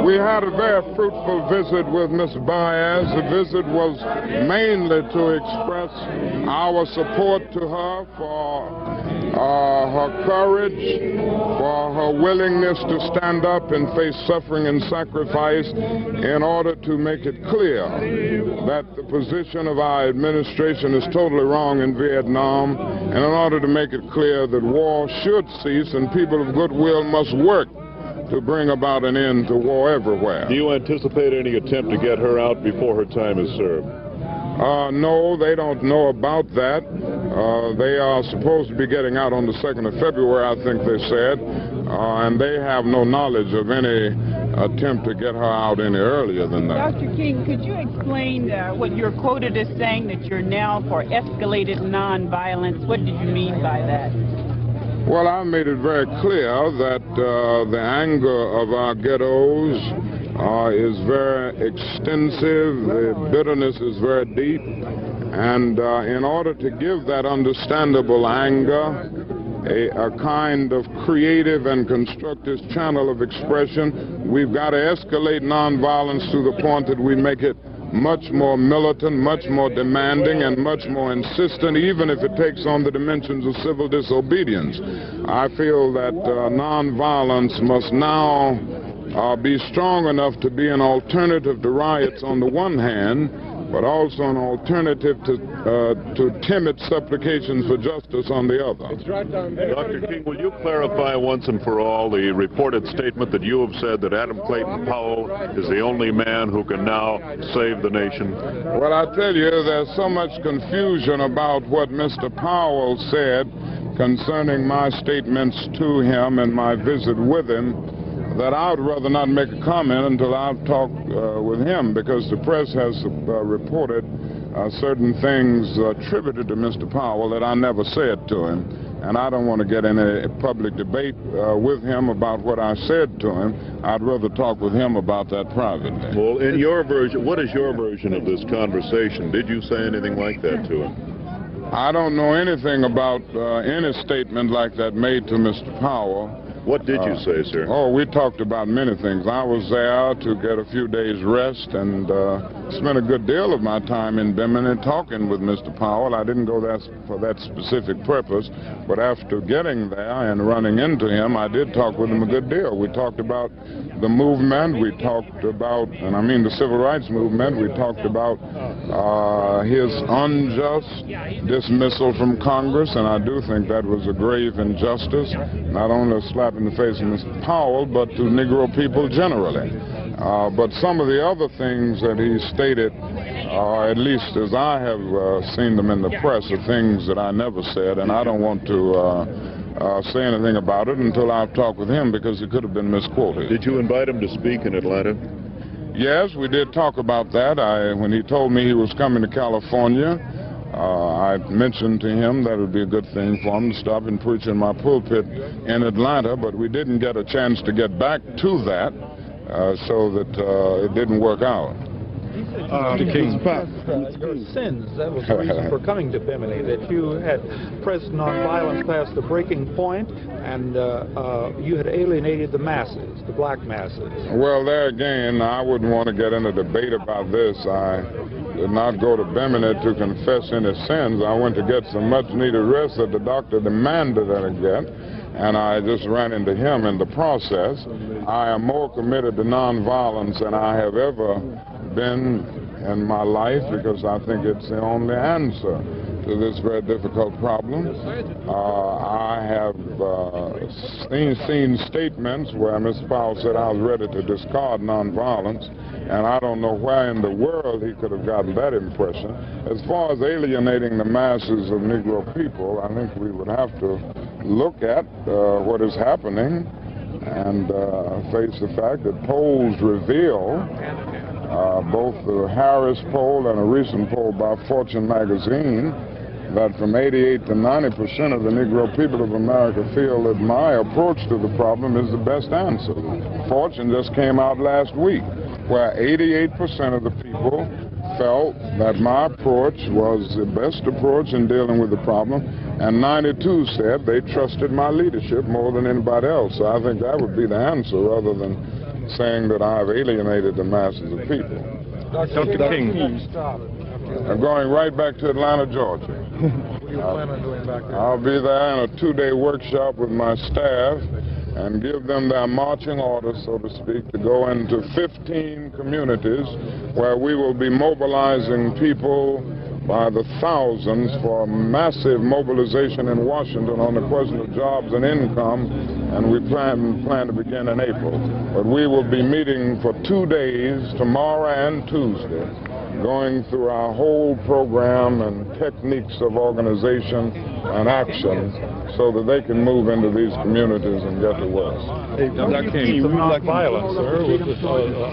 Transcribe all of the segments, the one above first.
We had a very fruitful visit with Ms. Baez. The visit was mainly to express our support to her for her courage, for her willingness to stand up and face suffering and sacrifice in order to make it clear that the position of our administration is totally wrong in Vietnam, and in order to make it clear that war should cease and people of goodwill must work to bring about an end to war everywhere. Do you anticipate any attempt to get her out before her time is served? No, they don't know about that. They are supposed to be getting out on the 2nd of February, I think they said, and they have no knowledge of any attempt to get her out any earlier than that. Dr. King, could you explain what you're quoted as saying, that you're now for escalated nonviolence? What did you mean by that? Well, I made it very clear that the anger of our ghettos is very extensive, the bitterness is very deep, and in order to give that understandable anger a kind of creative and constructive channel of expression, we've got to escalate nonviolence to the point that we make it much more militant, much more demanding, and much more insistent, even if it takes on the dimensions of civil disobedience. I feel that nonviolence must now be strong enough to be an alternative to riots on the one hand, but also an alternative to timid supplications for justice on the other. Dr. King, will you clarify once and for all the reported statement that you have said that Adam Clayton Powell is the only man who can now save the nation? Well, I tell you, there's so much confusion about what Mr. Powell said concerning my statements to him and my visit with him, that I would rather not make a comment until I've talked with him, because the press has reported certain things attributed to Mr. Powell that I never said to him, and I don't want to get in a public debate with him about what I said to him. I'd rather talk with him about that privately. Well, in your version, what is your version of this conversation? Did you say anything like that to him? I don't know anything about any statement like that made to Mr. Powell. What did you say, sir? Oh, we talked about many things. I was there to get a few days rest and spent a good deal of my time in Bimini talking with Mr. Powell. I didn't go there for that specific purpose, but after getting there and running into him, I did talk with him a good deal. We talked about the movement. We talked about, and I mean the civil rights movement. We talked about his unjust dismissal from Congress, and I do think that was a grave injustice, not only a slap in the face of Mr. Powell, but to Negro people generally. But some of the other things that he stated, at least as I have seen them in the press, are things that I never said, and I don't want to say anything about it until I've talked with him, because it could have been misquoted. Did you invite him to speak in Atlanta? Yes, we did talk about that. When he told me he was coming to California, I mentioned to him that it would be a good thing for him to stop and preach in my pulpit in Atlanta, but we didn't get a chance to get back to that, so that it didn't work out. Mr. King, your sins, that was the reason for coming to Bimini, that you had pressed nonviolence past the breaking point, and you had alienated the masses, the black masses. Well, there again, I wouldn't want to get in a debate about this. I did not go to Bimini to confess any sins. I went to get some much-needed rest that the doctor demanded that I get, and I just ran into him in the process. I am more committed to nonviolence than I have ever been in my life, because I think it's the only answer to this very difficult problem. I have seen statements where Mr. Powell said I was ready to discard nonviolence, and I don't know where in the world he could have gotten that impression. As far as alienating the masses of Negro people, I think we would have to look at what is happening and face the fact that polls reveal, both the Harris poll and a recent poll by Fortune magazine, that from 88 to 90% of the Negro people of America feel that my approach to the problem is the best answer. Fortune just came out last week, where 88% of the people felt that my approach was the best approach in dealing with the problem, and 92 said they trusted my leadership more than anybody else. So I think that would be the answer, rather than saying that I've alienated the masses of people. Dr. King. I'm going right back to Atlanta, Georgia. What do you plan on doing back there? I'll be there in a 2-day workshop with my staff and give them their marching orders, so to speak, to go into 15 communities where we will be mobilizing people by the thousands for massive mobilization in Washington on the question of jobs and income, and we plan to begin in April. But we will be meeting for 2 days, tomorrow and Tuesday, going through our whole program and techniques of organization and action so that they can move into these communities and get to work. Hey, Dr. King, nonviolence, sir, with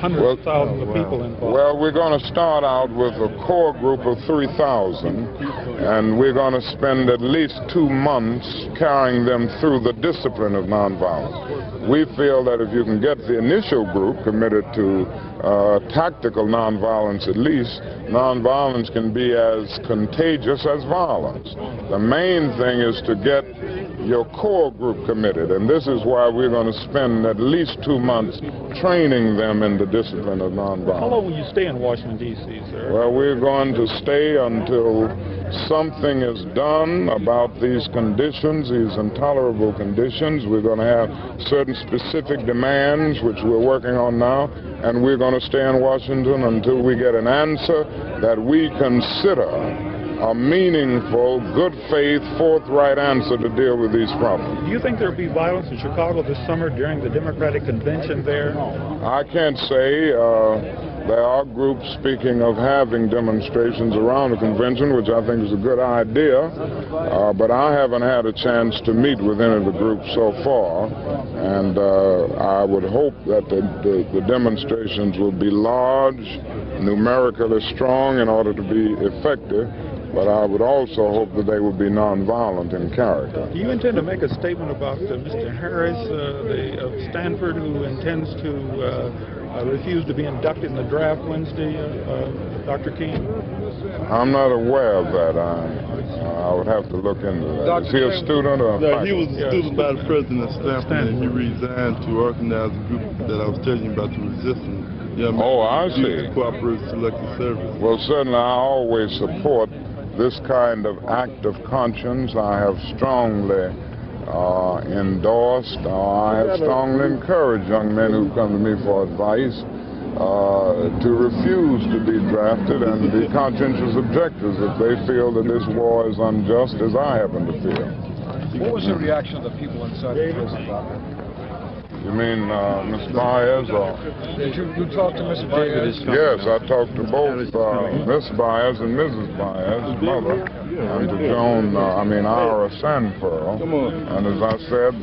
hundreds of thousands of people involved. Well, we're going to start out with a core group of 3,000, and we're going to spend at least 2 months carrying them through the discipline of nonviolence. We feel that if you can get the initial group committed to tactical nonviolence at least, nonviolence can be as contagious as violence. The main thing is to get your core group committed, and this is why we're going to spend at least 2 months training them in the discipline of nonviolence. How long will you stay in Washington, D.C., sir? Well, we're going to stay until something is done about these conditions, these intolerable conditions. We're going to have certain specific demands, which we're working on now, and we're going to stay in Washington until we get an answer that we consider a meaningful, good faith, forthright answer to deal with these problems. Do you think there will be violence in Chicago this summer during the Democratic convention there? I can't say. There are groups speaking of having demonstrations around the convention, which I think is a good idea, but I haven't had a chance to meet with any of the groups so far, and I would hope that the demonstrations will be large, numerically strong in order to be effective, but I would also hope that they will be nonviolent in character. Do you intend to make a statement about Mr. Harris of Stanford, who intends to refuse to be inducted in the draft Wednesday, Dr. King? I'm not aware of that. I would have to look into that. Is he a student or a faculty? He was a student by the president of Stanford, and he resigned to organize a group that I was telling you about, the resistance. Oh, I see. Cooperative Selective Service. Well, certainly I always support this kind of act of conscience. I have strongly endorsed, I have strongly encouraged young men who come to me for advice to refuse to be drafted and be conscientious objectors if they feel that this war is unjust, as I happen to feel. What was the reaction of the people inside the prison, Doctor? You mean Ms. Baez or? Did you talk to Ms. Baez? Yes, I talked to both Ms. Baez and Mrs. Baez's mother, and to Joan, Ira Sanford. And as I said,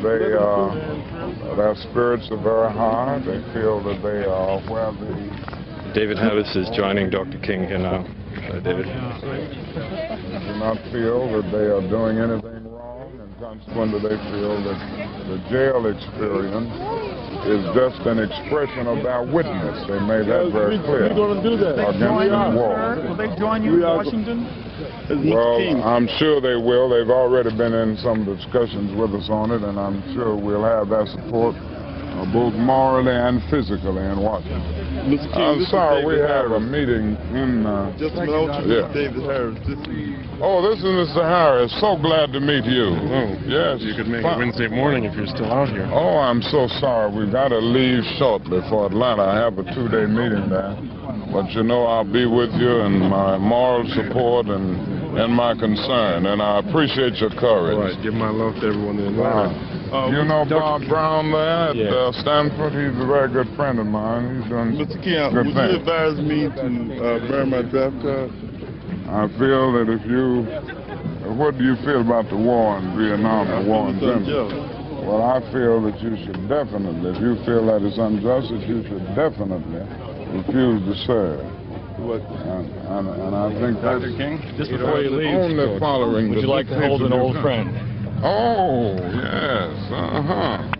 their spirits are very high. They feel that they are where the... David Harris is joining Dr. King here now. David. They do not feel that they are doing anything wrong, and consequently they feel that the jail experience is just an expression of their witness. They made that very clear. We're going to do that. Against the war. Will they join you in Washington? Well, I'm sure they will. They've already been in some discussions with us on it, and I'm sure we'll have their support both morally and physically in Washington. Mr. King, I'm sorry, we have a meeting in... Just a minute, David Harris. Oh, this is Mr. Harris. So glad to meet you. Oh, yes. You could make it Wednesday morning if you're still out here. Oh, I'm so sorry. We've got to leave shortly for Atlanta. I have a 2-day meeting there. But you know I'll be with you in my moral support and my concern. And I appreciate your courage. All right, give my love to everyone in Atlanta. You know Bob Brown there at Stanford? He's a very good friend of mine. He's doing Mr. King, good would things. you advise me to burn my draft card? I feel that if you... What do you feel about the war in Vietnam, the war in general? Well, I feel that you should definitely, if you feel that it's unjust, that you should definitely refuse to serve. And I think that's... Dr. King, just before you leave, only following would you like to hold an old friend? Oh, yes,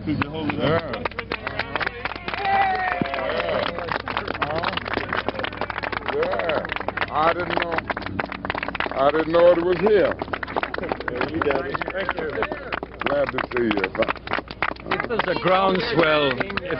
Could you hold it Yeah. up? I didn't know it was here. You got it. Thank you. Glad to see you. If there's a groundswell, if